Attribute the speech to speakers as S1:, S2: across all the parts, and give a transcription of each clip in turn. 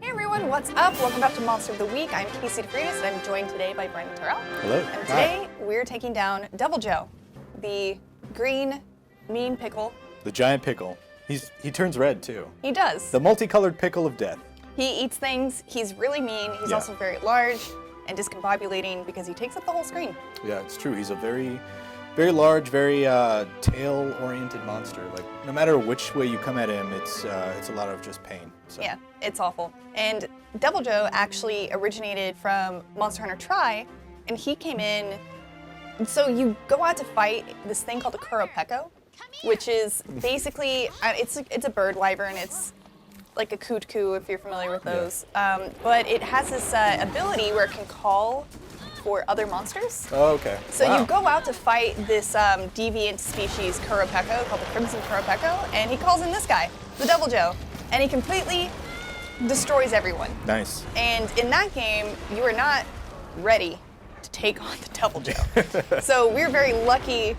S1: Hey everyone, what's up? Welcome back to Monster of the Week. I'm Casey DeFreitas, and I'm joined today by Brendan Terrell.
S2: Hello.
S1: And today we're taking down Deviljho, the green, mean pickle.
S2: The giant pickle. He turns red too.
S1: He does.
S2: The multicolored pickle of death.
S1: He eats things. He's really mean. He's also very large and discombobulating because he takes up the whole screen.
S2: Yeah, it's true. He's a very large, very tail-oriented monster. Like no matter which way you come at him, it's a lot of just pain. So.
S1: Yeah, it's awful. And Deviljho actually originated from Monster Hunter Tri, and he came in. So you go out to fight this thing called a Kuropeko, which is basically it's a bird wyvern. It's like a coot-coo if you're familiar with those. Yeah. But it has this ability where it can call for other monsters.
S2: Oh, okay.
S1: So you go out to fight this deviant species Kuropeko called the Crimson Kuropeko, and he calls in this guy, the Deviljho, and he completely destroys everyone.
S2: Nice.
S1: And in that game, you are not ready to take on the Deviljho. So we're very lucky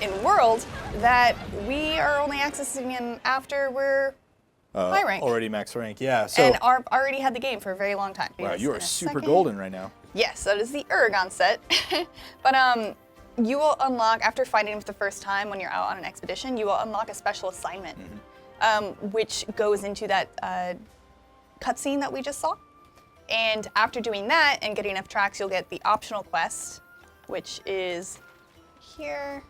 S1: in World that we are only accessing him after we're high rank.
S2: Already max rank, yeah. So,
S1: and already had the game for a very long time.
S2: Wow, you are super golden right now.
S1: Yes, that is the Aragon set. But you will unlock, after fighting him for the first time when you're out on an expedition, you will unlock a special assignment, which goes into that cutscene that we just saw. And after doing that and getting enough tracks, you'll get the optional quest, which is here,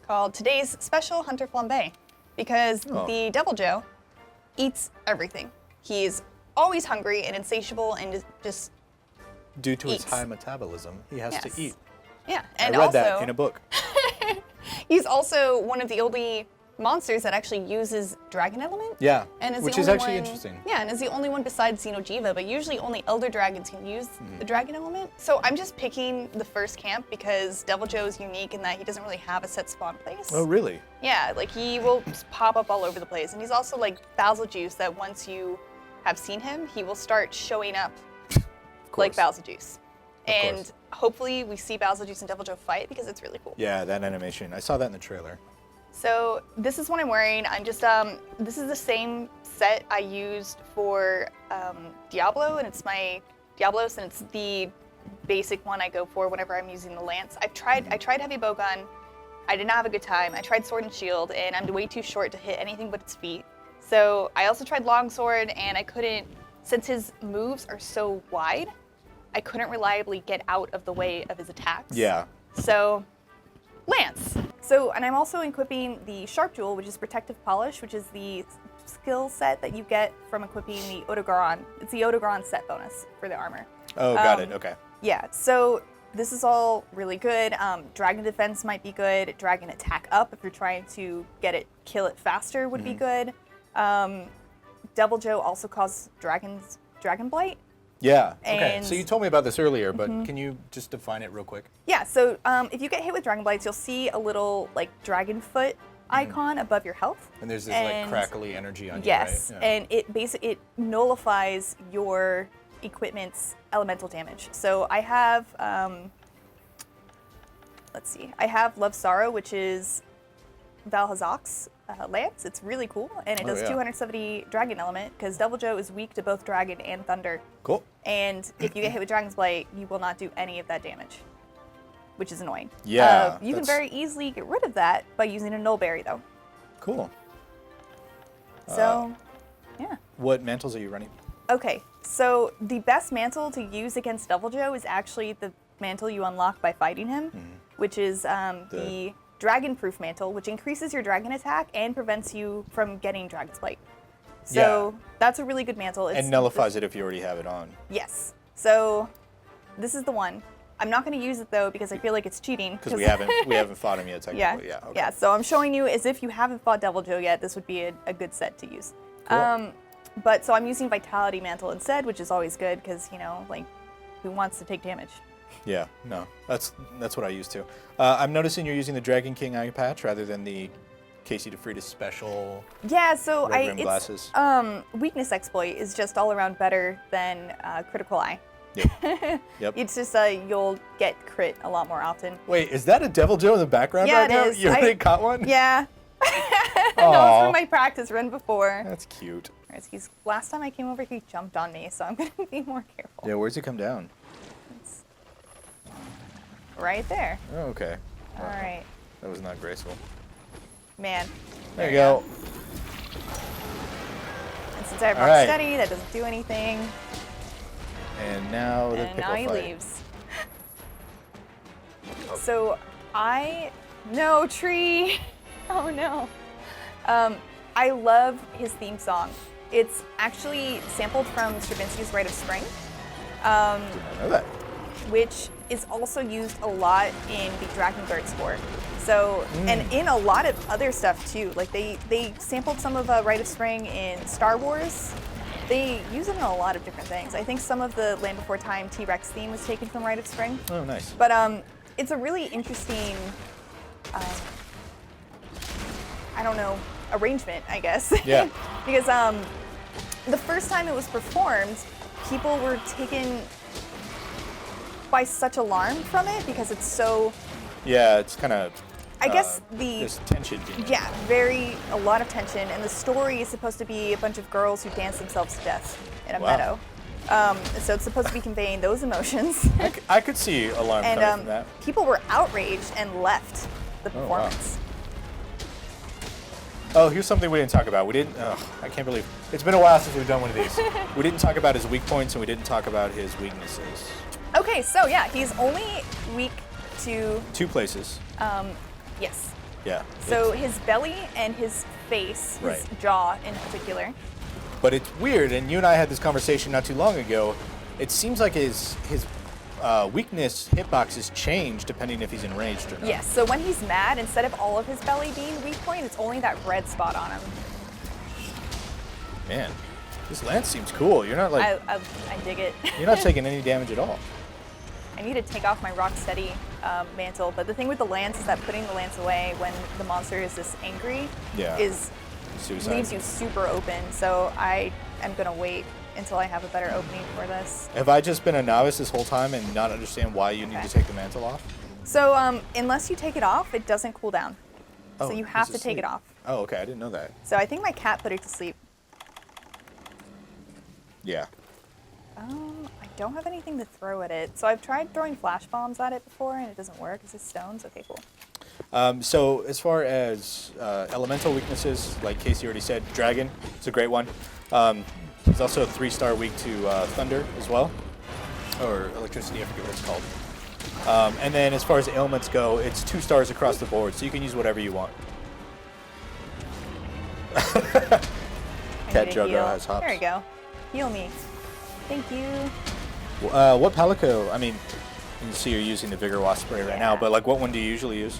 S1: called Today's Special Hunter Flambe. Because the Deviljho eats everything. He's always hungry and insatiable and just
S2: due to his high metabolism, he has to eat.
S1: Yeah, and
S2: I read that in a book.
S1: He's also one of the only monsters that actually uses dragon element.
S2: Yeah,
S1: and is
S2: which
S1: the
S2: is
S1: only
S2: actually
S1: one,
S2: interesting.
S1: Yeah, and is the only one besides Xeno'jiiva, but usually only elder dragons can use the dragon element. So I'm just picking the first camp because Deviljho is unique in that he doesn't really have a set spawn place.
S2: Oh, really?
S1: Yeah, like he will just pop up all over the place, and he's also like Basiljuice that once you have seen him, he will start showing up like Basiljuice. And hopefully we see Basiljuice and Deviljho fight because it's really cool.
S2: Yeah, that animation. I saw that in the trailer.
S1: So this is what I'm wearing. I'm just, this is the same set I used for Diablo, and it's my Diablos, and it's the basic one I go for whenever I'm using the lance. I tried heavy bowgun. I did not have a good time. I tried sword and shield, and I'm way too short to hit anything but its feet. So I also tried longsword, and I couldn't, since his moves are so wide, I couldn't reliably get out of the way of his attacks. Yeah. So, lance. So, and I'm also equipping the Sharp Jewel, which is Protective Polish, which is the skill set that you get from equipping the Odogaron. It's the Odogaron set bonus for the armor.
S2: Oh, got it. Okay.
S1: Yeah. So this is all really good. Dragon defense might be good. Dragon attack up if you're trying to kill it faster would be good. Deviljho also causes dragon blight.
S2: Yeah, okay. So you told me about this earlier, but can you just define it real quick?
S1: Yeah, so if you get hit with dragon blights, you'll see a little like dragon foot icon above your health.
S2: And there's this like crackly energy on you, right?
S1: Yes, and it nullifies your equipment's elemental damage. So I have, let's see, I have Love Sorrow, which is Valhazak's lance. It's really cool, and it does 270 dragon element because Deviljho is weak to both dragon and thunder.
S2: Cool.
S1: And if you get hit with Dragon's Blight, you will not do any of that damage, which is annoying.
S2: Yeah.
S1: You can very easily get rid of that by using a Nullberry, though.
S2: Cool.
S1: So, yeah.
S2: What mantles are you running?
S1: Okay, so the best mantle to use against Deviljho is actually the mantle you unlock by fighting him, which is the Dragon-proof mantle, which increases your dragon attack and prevents you from getting Dragon's Blight. So that's a really good mantle.
S2: And nullifies it if you already have it on.
S1: Yes. So this is the one. I'm not going to use it though because I feel like it's cheating.
S2: Because we haven't fought him yet technically.
S1: Yeah. Yeah. So I'm showing you as if you haven't fought Deviljho yet. This would be a good set to use.
S2: Cool.
S1: But so I'm using Vitality Mantle instead, which is always good because like who wants to take damage?
S2: Yeah, no, that's what I used to. I'm noticing you're using the Dragon King eye patch rather than the Casey DeFreitas special.
S1: Yeah, so
S2: glasses.
S1: Weakness Exploit is just all around better than Critical Eye.
S2: Yep. Yep.
S1: It's just you'll get crit a lot more often.
S2: Wait, is that a Deviljho in the background right now?
S1: Yeah, it is.
S2: You already caught one?
S1: Yeah. That was from my practice run before.
S2: That's cute.
S1: Whereas last time I came over, he jumped on me, so I'm gonna be more careful.
S2: Yeah, where's he come down?
S1: It's right there.
S2: Oh, okay.
S1: All right.
S2: That was not graceful.
S1: Man.
S2: There you go.
S1: And since I have
S2: All right.
S1: Rocksteady, that doesn't do anything.
S2: And now the
S1: And
S2: pickle
S1: now he
S2: fight.
S1: leaves. So no tree. Oh no. I love his theme song. It's actually sampled from Stravinsky's Rite of Spring,
S2: Did not know that.
S1: which is also used a lot in the Drakengard score. So, and in a lot of other stuff too. Like they sampled some of Rite of Spring in Star Wars. They use it in a lot of different things. I think some of the Land Before Time T-Rex theme was taken from Rite of Spring.
S2: Oh, nice.
S1: But it's a really interesting, I don't know, arrangement, I guess.
S2: Yeah.
S1: Because the first time it was performed, people were taken by such alarm from it because it's so,
S2: Yeah, it's kind of.
S1: I guess
S2: there's tension. In it.
S1: yeah, a lot of tension. And the story is supposed to be a bunch of girls who dance themselves to death in a
S2: Wow.
S1: meadow. So it's supposed to be conveying those emotions.
S2: I could see alarm coming from
S1: And
S2: that.
S1: people were outraged and left the
S2: Oh, wow.
S1: performance.
S2: Oh, here's something we didn't talk about. We didn't. I can't believe it's been a while since we've done one of these. We didn't talk about his weak points and we didn't talk about his weaknesses.
S1: Okay, so yeah, he's only weak to,
S2: 2 places.
S1: yes.
S2: Yeah.
S1: So his belly and his face, his
S2: Right.
S1: jaw in particular.
S2: But it's weird, and you and I had this conversation not too long ago. It seems like his weakness hitboxes change depending if he's enraged or not.
S1: Yes, so when he's mad, instead of all of his belly being weak point, it's only that red spot on him.
S2: Man, this lance seems cool. You're not like
S1: I dig it.
S2: you're not taking any damage at all.
S1: I need to take off my Rocksteady mantle, but the thing with the lance is that putting the lance away when the monster is this angry
S2: Yeah.
S1: is
S2: Suicide.
S1: leaves you super open. So I am gonna wait until I have a better opening for this.
S2: Have I just been a novice this whole time and not understand why you need
S1: Okay.
S2: to take the mantle off?
S1: So unless you take it off, it doesn't cool down.
S2: Oh,
S1: So you
S2: he's
S1: have to take
S2: asleep.
S1: it off.
S2: Oh, okay. I didn't know that.
S1: So I think my cat put it to sleep.
S2: Yeah.
S1: I don't have anything to throw at it. So I've tried throwing flash bombs at it before and it doesn't work. Is it stones? Okay, cool.
S2: So as far as elemental weaknesses, like Casey already said, dragon is a great one. He's also a 3-star weak to thunder as well, or electricity. I forget what it's called. And then as far as ailments go, it's 2 stars across the board, so you can use whatever you want.
S1: I
S2: Cat
S1: need to
S2: Juggo
S1: heal.
S2: has hops.
S1: There we go. Heal me. Thank you.
S2: What Palico? I mean, you see you're using the Vigor Wasp spray right now,
S1: Yeah.
S2: but like, what one do you usually use?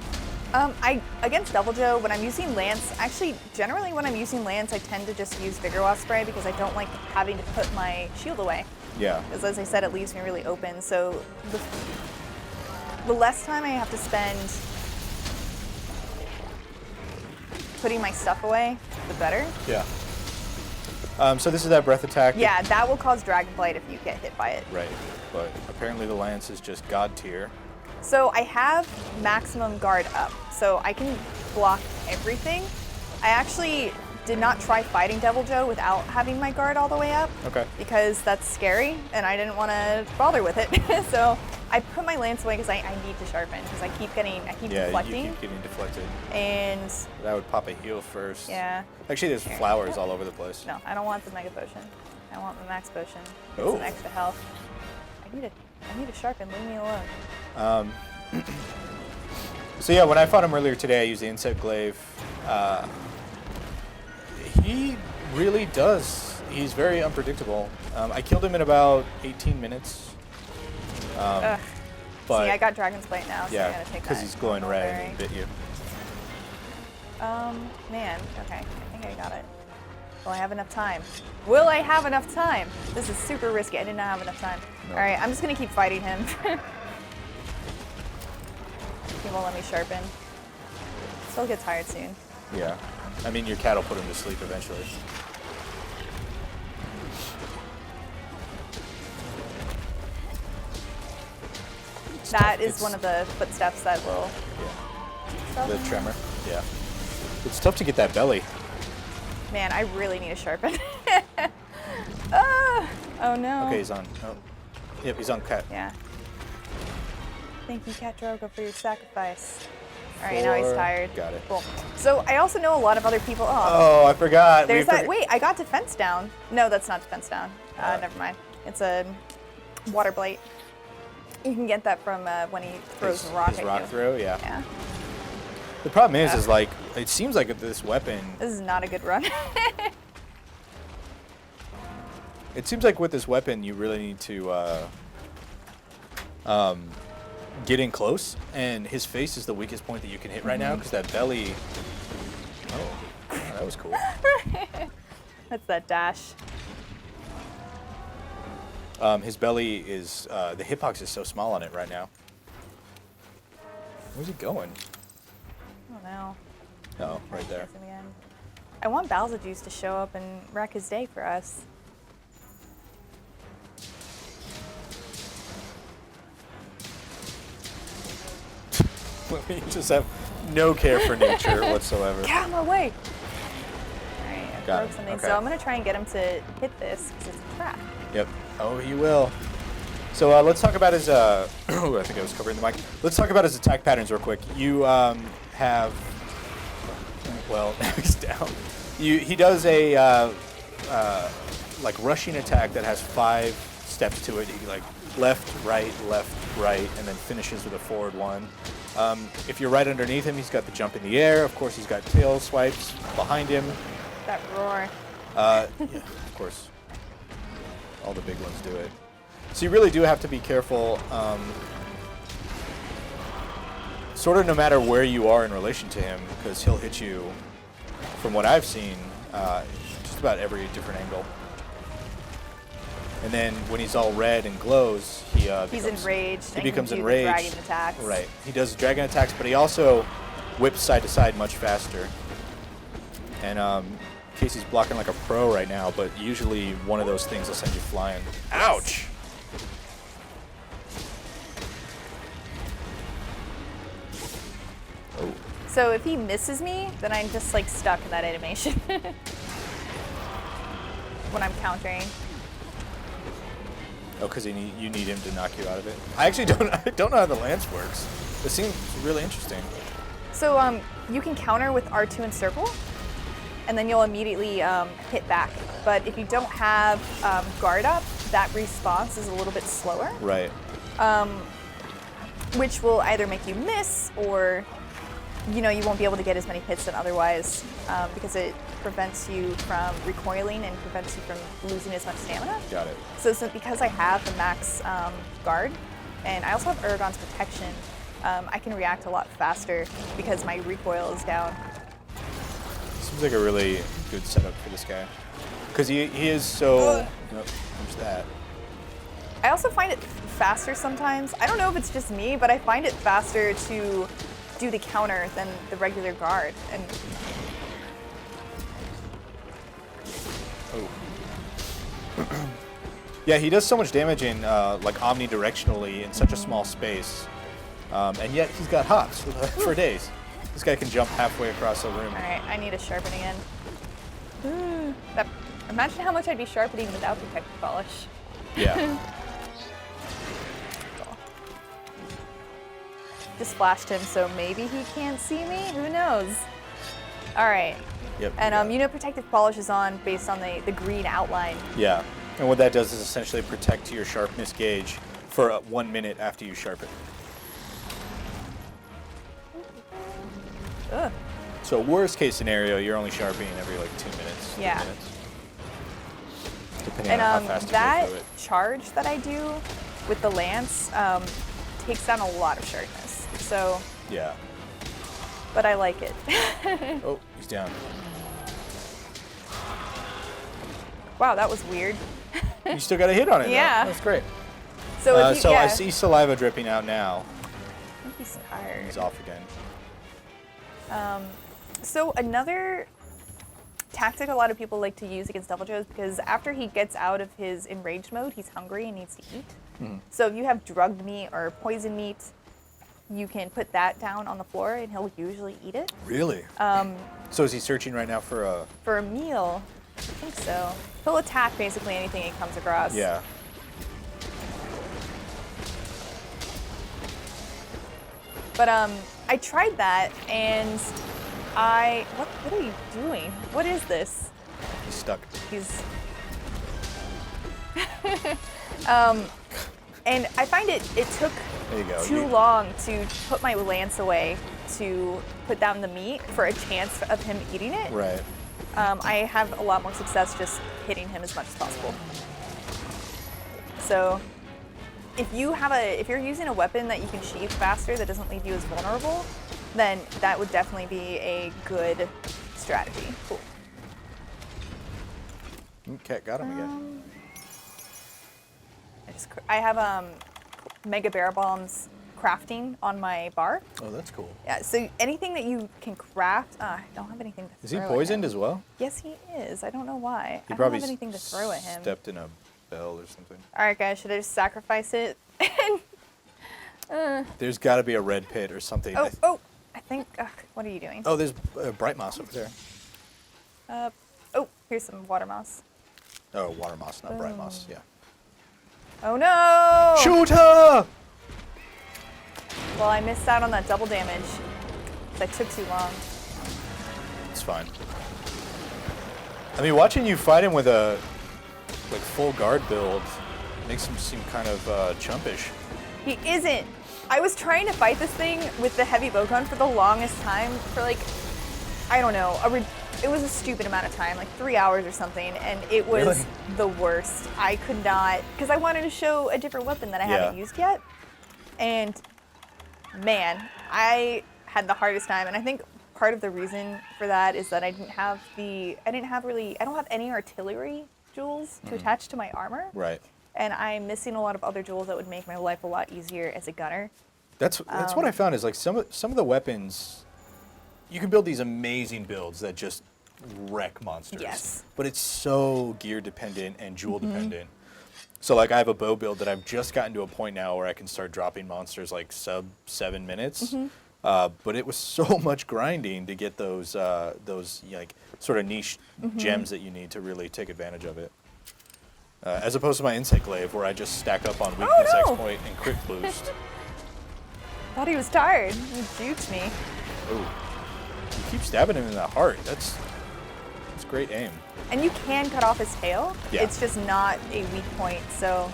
S1: Against Deviljho, when I'm using Lance, actually, generally when I'm using Lance, I tend to just use Vigor Wasp spray because I don't like having to put my shield away.
S2: Yeah.
S1: Because as I said, it leaves me really open. So the less time I have to spend putting my stuff away, the better.
S2: Yeah. So this is that breath attack.
S1: Yeah, that will cause Dragon Blight if you get hit by it.
S2: Right. But apparently the lance is just god tier.
S1: So I have maximum guard up, so I can block everything. I actually did not try fighting Deviljho without having my guard all the way up.
S2: Okay.
S1: Because that's scary, and I didn't want to bother with it. So I put my lance away because I need to sharpen, because I keep deflecting.
S2: You keep getting deflected.
S1: And
S2: That would pop a heal first.
S1: yeah,
S2: Actually, there's flowers all over the place.
S1: no, I don't want the Mega Potion. I want the Max Potion. It's
S2: Oh.
S1: some extra health. I need to sharpen, leave me alone.
S2: So yeah, when I fought him earlier today, I used the Insect Glaive. He really does. He's very unpredictable. I killed him in about 18 minutes.
S1: Ugh.
S2: But
S1: See, I got Dragon's Blade now, so I
S2: yeah,
S1: gotta take that.
S2: because he's glowing red and he bit you.
S1: Man, okay, I think I got it. Will I have enough time? Will I have enough time? This is super risky. I did not have enough time.
S2: No.
S1: All right, I'm just gonna keep fighting him. He won't let me sharpen. He'll get tired soon.
S2: Yeah. I mean, your cat will put him to sleep eventually.
S1: That is
S2: It's-
S1: one of the footsteps that will.
S2: Yeah. The tremor. Yeah. It's tough to get that belly.
S1: Man, I really need to sharpen. Oh no.
S2: Okay, he's on. Oh. Yep, he's on cat.
S1: Yeah. Thank you, Cat Drogo, for your sacrifice. All right, now he's
S2: 4.
S1: tired.
S2: Got it.
S1: Cool. So I also know a lot of other people.
S2: Oh, I forgot.
S1: There's that. Wait, I got defense down. No, that's not defense down. Never mind. It's a water blight. You can get that from when he throws a rock at you.
S2: His rock throw, yeah.
S1: Yeah.
S2: The problem is like, it seems like this weapon.
S1: This is not a good run.
S2: It seems like with this weapon, you really need to get in close, and his face is the weakest point that you can hit right now, because that belly. Oh, that was cool.
S1: That's that dash.
S2: His belly is the hitbox is so small on it right now. Where's he going?
S1: I don't know.
S2: Oh, right there.
S1: Again. I want Balzajuice to show up and wreck his day for us.
S2: We just have no care for nature whatsoever.
S1: Get out of my way! Alright, I
S2: Got
S1: broke
S2: it.
S1: something.
S2: Okay.
S1: So I'm gonna try and get him to hit this because it's a trap.
S2: Yep. Oh, he will. So let's talk about his. I think I was covering the mic. Let's talk about his attack patterns real quick. You have. Well, he's down. He does a like rushing attack that has 5 steps to it. He like left, right, and then finishes with a forward one. If you're right underneath him, he's got the jump in the air. Of course, he's got tail swipes behind him.
S1: That roar.
S2: Yeah, of course. All the big ones do it. So you really do have to be careful, sort of no matter where you are in relation to him, because he'll hit you, from what I've seen, just about every different angle. And then when he's all red and glows, he's
S1: enraged.
S2: He
S1: and
S2: becomes
S1: can do
S2: enraged.
S1: The dragon attacks.
S2: Right. He does dragon attacks, but he also whips side to side much faster. And Casey's blocking like a pro right now, but usually one of those things will send you flying. Ouch! Oh.
S1: So if he misses me, then I'm just like stuck in that animation when I'm countering.
S2: Oh, because you need him to knock you out of it. I actually don't know how the lance works. It seems really interesting.
S1: So you can counter with R2 and circle, and then you'll immediately hit back. But if you don't have guard up, that response is a little bit slower.
S2: Right.
S1: Which will either make you miss, or you won't be able to get as many hits than otherwise, because it prevents you from recoiling and prevents you from losing as much stamina.
S2: Got it.
S1: So because I have the max guard, and I also have Aragon's protection, I can react a lot faster because my recoil is down.
S2: Seems like a really good setup for this guy. Because he is so... Nope, there's that.
S1: I also find it faster sometimes. I don't know if it's just me, but I find it faster to do the counter than the regular guard. And
S2: Oh. Yeah, he does so much damage in like omnidirectionally in such a small space, and yet he's got hops for days. This guy can jump halfway across the room.
S1: all right, I need a sharpening in. Imagine how much I'd be sharpening without protective polish.
S2: Yeah.
S1: Just flashed him, so maybe he can't see me. Who knows? All right.
S2: Yep.
S1: And protective polish is on based on the green outline.
S2: Yeah. And what that does is essentially protect your sharpness gauge for 1 minute after you sharpen.
S1: Ugh.
S2: So worst case scenario, you're only sharpening every like 2 minutes. 3
S1: Yeah.
S2: minutes. Depending
S1: And
S2: on how fast you
S1: that
S2: go through it.
S1: charge that I do with the lance takes down a lot of sharpness. So,
S2: Yeah.
S1: but I like it.
S2: Oh, he's down.
S1: Wow, that was weird.
S2: You still got a hit on it.
S1: Yeah.
S2: Though. That's great.
S1: So, if you,
S2: So
S1: yeah.
S2: I see saliva dripping out now.
S1: I think he's tired.
S2: He's off again.
S1: So another tactic a lot of people like to use against Deviljho is because after he gets out of his enraged mode, he's hungry and needs to eat.
S2: Mm-hmm.
S1: So if you have drugged meat or poison meat, you can put that down on the floor and he'll usually eat it.
S2: Really? So is he searching right now for a...
S1: For a meal, think so. He'll attack basically anything he comes across.
S2: Yeah.
S1: But I tried that and what are you doing? What is this?
S2: He's stuck.
S1: He's and I find it took
S2: There you go.
S1: too long to put my lance away to put down the meat for a chance of him eating it.
S2: Right.
S1: I have a lot more success just hitting him as much as possible. So if you're using a weapon that you can sheath faster that doesn't leave you as vulnerable, then that would definitely be a good strategy. Cool.
S2: Okay, got him again.
S1: I have Mega Bear Bombs crafting on my bar.
S2: Oh, that's cool.
S1: Yeah, so anything that you can craft, I don't have anything to throw
S2: Is he
S1: at
S2: poisoned
S1: him.
S2: as well?
S1: Yes, he is. I don't know why.
S2: He
S1: I don't
S2: probably
S1: have anything to throw at him.
S2: stepped in a bell or something.
S1: All right, guys, should I just sacrifice it?
S2: There's got to be a red pit or something.
S1: Oh, I think, what are you doing?
S2: Oh, there's bright moss over there.
S1: Here's some water moss.
S2: Oh, water moss, not bright moss. Yeah.
S1: Oh no!
S2: Shoot her!
S1: Well, I missed out on that double damage. That took too long.
S2: It's fine. I mean, watching you fight him with a full guard build makes him seem kind of chumpish.
S1: He isn't. I was trying to fight this thing with the heavy bowgun for the longest time, for I don't know, it was a stupid amount of time, 3 hours or something, and it was
S2: Really?
S1: the worst. I could not, because I wanted to show a different weapon that I haven't used yet, and man, I had the hardest time, and I think part of the reason for that is that I don't have any artillery jewels to attach to my armor.
S2: Right.
S1: And I'm missing a lot of other jewels that would make my life a lot easier as a gunner.
S2: That's what I found is some of the weapons, you can build these amazing builds that just wreck monsters.
S1: Yes.
S2: But it's so gear dependent and jewel dependent. So I have a bow build that I've just gotten to a point now where I can start dropping monsters sub 7 minutes. But it was so much grinding to get those sort of niche gems that you need to really take advantage of it. As opposed to my insect glaive where I just stack up on weakness exploit and crit boost.
S1: Thought he was tired. He juked me.
S2: Ooh. You keep stabbing him in the heart. That's great aim.
S1: And you can cut off his tail.
S2: Yeah.
S1: It's just not a weak point, so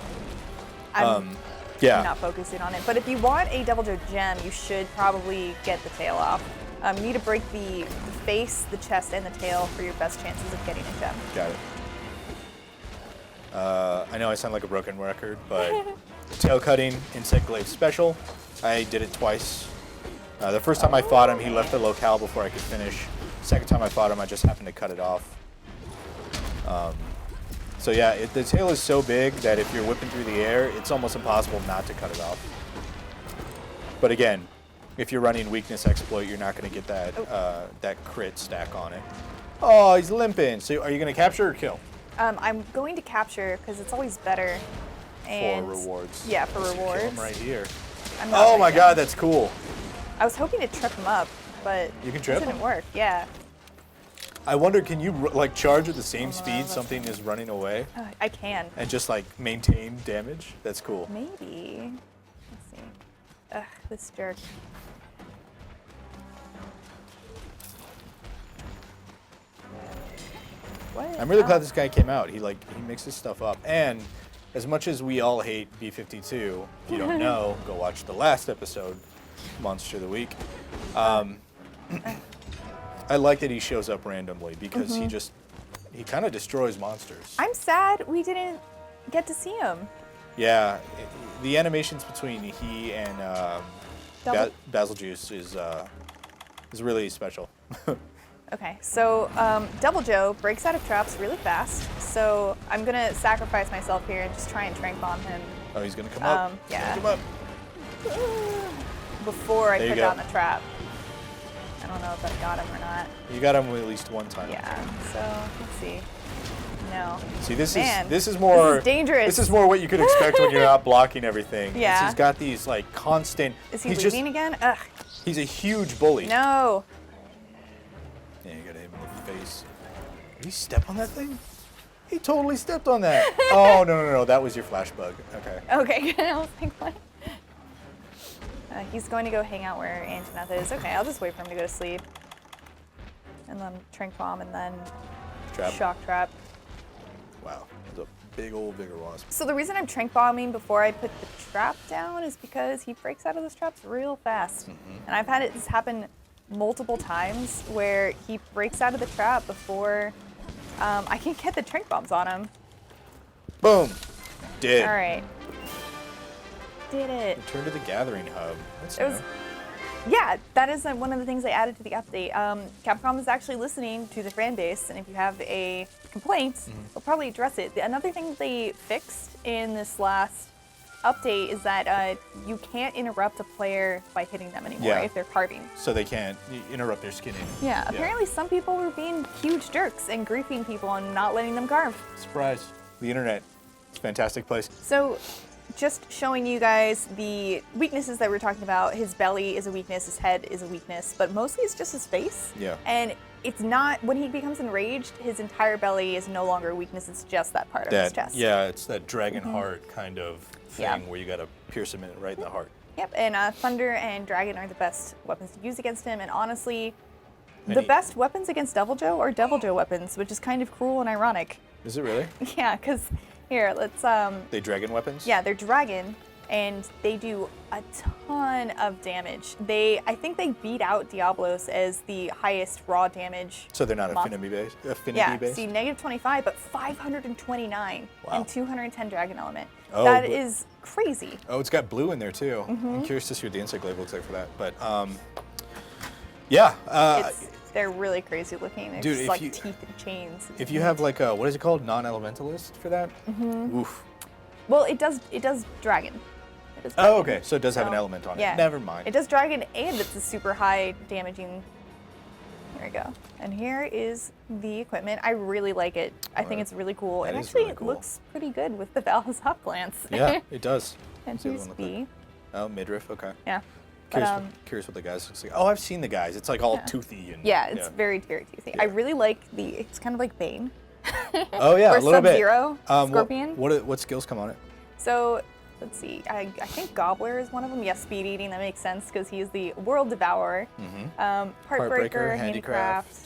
S1: I'm not focusing on it. But if you want a Deviljho gem, you should probably get the tail off. You need to break the face, the chest, and the tail for your best chances of getting a gem.
S2: Got it. I know I sound like a broken record, but tail cutting, insect glaive special. I did it twice. The first time I fought him, he left the locale before I could finish. Second time I fought him, I just happened to cut it off. So yeah, the tail is so big that if you're whipping through the air, it's almost impossible not to cut it off. But again, if you're running weakness exploit, you're not going to get that crit stack on it. Oh, he's limping. So are you going to capture or kill?
S1: I'm going to capture because it's always better. And
S2: For rewards.
S1: Yeah, for rewards.
S2: Kill him right here.
S1: I'm not
S2: Oh
S1: right
S2: my
S1: yet.
S2: god, that's cool.
S1: I was hoping to trip him up, but
S2: You can
S1: it
S2: trip
S1: didn't
S2: him?
S1: work. Yeah.
S2: I wonder, can you charge at the same speed something is running away
S1: I can.
S2: and just maintain damage? That's cool.
S1: Maybe. Let's see. Ugh, this jerk. What?
S2: I'm really glad this guy came out. He mixes stuff up. And as much as we all hate B-52, if you don't know, go watch the last episode, Monster of the Week. I like that he shows up randomly because he kind of destroys monsters.
S1: I'm sad we didn't get to see him.
S2: Yeah, the animations between he and Basil Juice is really special.
S1: Okay, so Deviljho breaks out of traps really fast, so I'm gonna sacrifice myself here and just try and trank bomb him.
S2: Oh, he's gonna come up. He's
S1: yeah.
S2: gonna come up.
S1: Before I
S2: There you
S1: put
S2: go.
S1: down the trap. I don't know if I got him or not.
S2: You got him at least one time.
S1: Yeah, so let's see. No.
S2: See, this
S1: Man,
S2: is more
S1: this is dangerous.
S2: This is more what you could expect when you're not blocking everything.
S1: Yeah.
S2: He's got these constant.
S1: Is he
S2: he's
S1: leaving again? Ugh.
S2: He's a huge bully.
S1: No.
S2: Yeah, you gotta hit him in the face. Did he step on that thing? He totally stepped on that. Oh, no. That was your flash bug. Okay.
S1: Okay, I was like, what? He's going to go hang out where Antoinette is. Okay, I'll just wait for him to go to sleep. And then Trank Bomb, and then Shock Trap.
S2: Wow, that's a big old bigger wasp.
S1: So the reason I'm Trank Bombing before I put the trap down is because he breaks out of those traps real fast. And I've had this happen multiple times where he breaks out of the trap before I can get the Trank Bombs on him.
S2: Boom. Did.
S1: All right. Did it.
S2: Return to the Gathering Hub. That's
S1: It was, yeah, that is one of the things they added to the update. Capcom is actually listening to the fan base, and if you have a complaint, they'll probably address it. Another thing they fixed in this last update is that you can't interrupt a player by hitting them anymore if they're carving.
S2: So they can't interrupt their skinning.
S1: Yeah, apparently some people were being huge jerks and griefing people and not letting them carve.
S2: Surprise. The internet. It's a fantastic place.
S1: So just showing you guys the weaknesses that we're talking about. His belly is a weakness, his head is a weakness, but mostly it's just his face.
S2: Yeah.
S1: And it's not, when he becomes enraged, his entire belly is no longer a weakness, it's just that part of his chest.
S2: Yeah, it's that dragon heart kind of thing where you gotta pierce him right in the heart.
S1: Yep, and Thunder and Dragon are the best weapons to use against him, and honestly, the best weapons against Deviljho are Deviljho weapons, which is kind of cruel and ironic.
S2: Is it really?
S1: Yeah, because here, let's
S2: They dragon weapons?
S1: Yeah, they're dragon, and they do a ton of damage. I think they beat out Diablos as the highest raw damage.
S2: So they're not affinity based?
S1: Yeah, see, negative 25, but 529 and 210 dragon element.
S2: Oh,
S1: that is crazy.
S2: Oh, it's got blue in there too. I'm curious to see what the insect glaive looks like for that. But yeah.
S1: They're really crazy looking. They're
S2: Dude,
S1: just like teeth and chains.
S2: If you have like a, what is it called? Non-elementalist for that? Oof.
S1: Well, it does dragon.
S2: Oh, okay. So it does have an element on it.
S1: Yeah.
S2: Never mind.
S1: It does dragon, and it's a super high damaging. Here we go. And here is the equipment. I really like it. I think it's really cool.
S2: That
S1: It
S2: is
S1: actually
S2: really cool.
S1: looks pretty good with the Val's hop glance.
S2: Yeah, it does.
S1: And
S2: What's the other
S1: here's
S2: one look
S1: B.
S2: like? Oh, midriff. Okay.
S1: Yeah.
S2: Curious what the guys looks like. Oh, I've seen the guys. It's like all toothy and.
S1: Yeah, it's very, very toothy.
S2: Yeah.
S1: I really like it's kind of like Bane.
S2: Oh yeah,
S1: or
S2: a little bit.
S1: Sub-Zero, Scorpion.
S2: What skills come on it?
S1: So, let's see. I think Gobbler is one of them. Yes, speed eating. That makes sense because he is the world devourer. Heartbreaker, handicraft,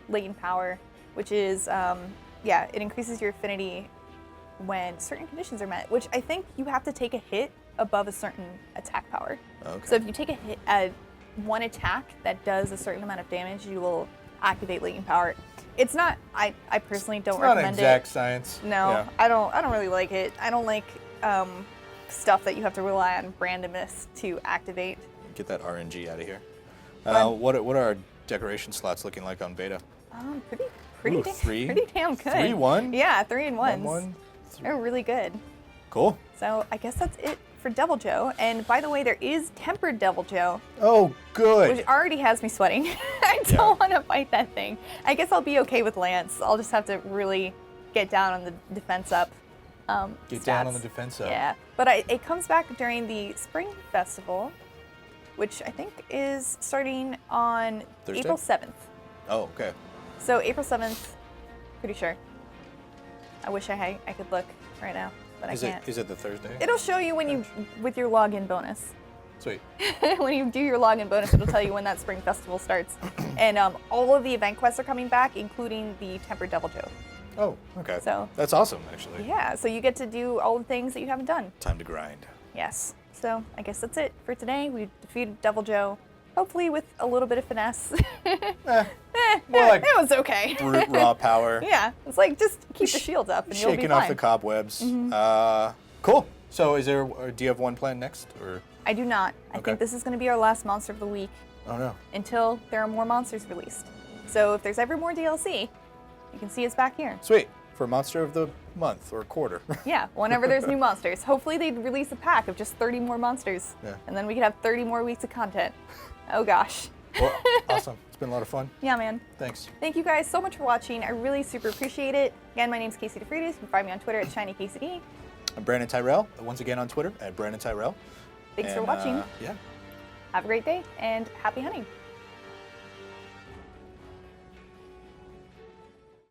S1: latent power, which is it increases your affinity when certain conditions are met. Which I think you have to take a hit above a certain attack power.
S2: Okay.
S1: So if you take a hit at one attack that does a certain amount of damage, you will activate latent power. It's not. I personally don't recommend it.
S2: Not exact science.
S1: No,
S2: Yeah.
S1: I don't really like it. I don't like stuff that you have to rely on randomness to activate.
S2: Get that RNG out of here. What are our decoration slots looking like on beta?
S1: Pretty
S2: Ooh, three?
S1: pretty damn good.
S2: 3-1?
S1: Yeah, 3 and 1s.
S2: 1-1?
S1: They're really good.
S2: Cool.
S1: So I guess that's it for Deviljho. And by the way, there is tempered Deviljho,
S2: Oh, good.
S1: which already has me sweating. I don't want to fight that thing. I guess I'll be okay with Lance. I'll just have to really get down on the defense up.
S2: Get down on the defense up.
S1: Yeah, but it comes back during the Spring Festival, which I think is starting on
S2: Thursday?
S1: April 7th.
S2: Oh, okay.
S1: So April 7th, pretty sure. I wish I could look right now, but I can't.
S2: Is it the Thursday?
S1: It'll show you when you with your login bonus.
S2: Sweet.
S1: When you do your login bonus, it'll tell you when that Spring Festival starts. And all of the event quests are coming back, including the Tempered Deviljho.
S2: Oh, okay.
S1: So
S2: that's awesome, actually.
S1: yeah, so you get to do all the things that you haven't done.
S2: Time to grind.
S1: Yes. So I guess that's it for today. We defeated Deviljho, hopefully with a little bit of finesse.
S2: More like
S1: it was okay.
S2: brute raw power.
S1: Yeah, it's like just keep the shields up and you'll be
S2: Shaking
S1: fine.
S2: off the cobwebs. Cool. So do you have one plan next, or?
S1: I do not. I
S2: Okay.
S1: think this is going to be our last monster of the week
S2: Oh no.
S1: until there are more monsters released. So if there's ever more DLC, you can see us back here.
S2: Sweet. For monster of the month or quarter.
S1: Yeah, whenever there's new monsters. Hopefully they'd release a pack of just 30 more monsters.
S2: Yeah.
S1: And then we could have 30 more weeks of content. Oh gosh.
S2: Well, awesome. It's been a lot of fun.
S1: Yeah, man.
S2: Thanks.
S1: Thank you guys so much for watching. I really super appreciate it. Again, my name's Casey DeFritas. You can find me on Twitter at ShinyKCD.
S2: I'm Brandon Tyrell. Once again on Twitter at Brandon Tyrell.
S1: Thanks for watching.
S2: Yeah.
S1: Have a great day and happy hunting.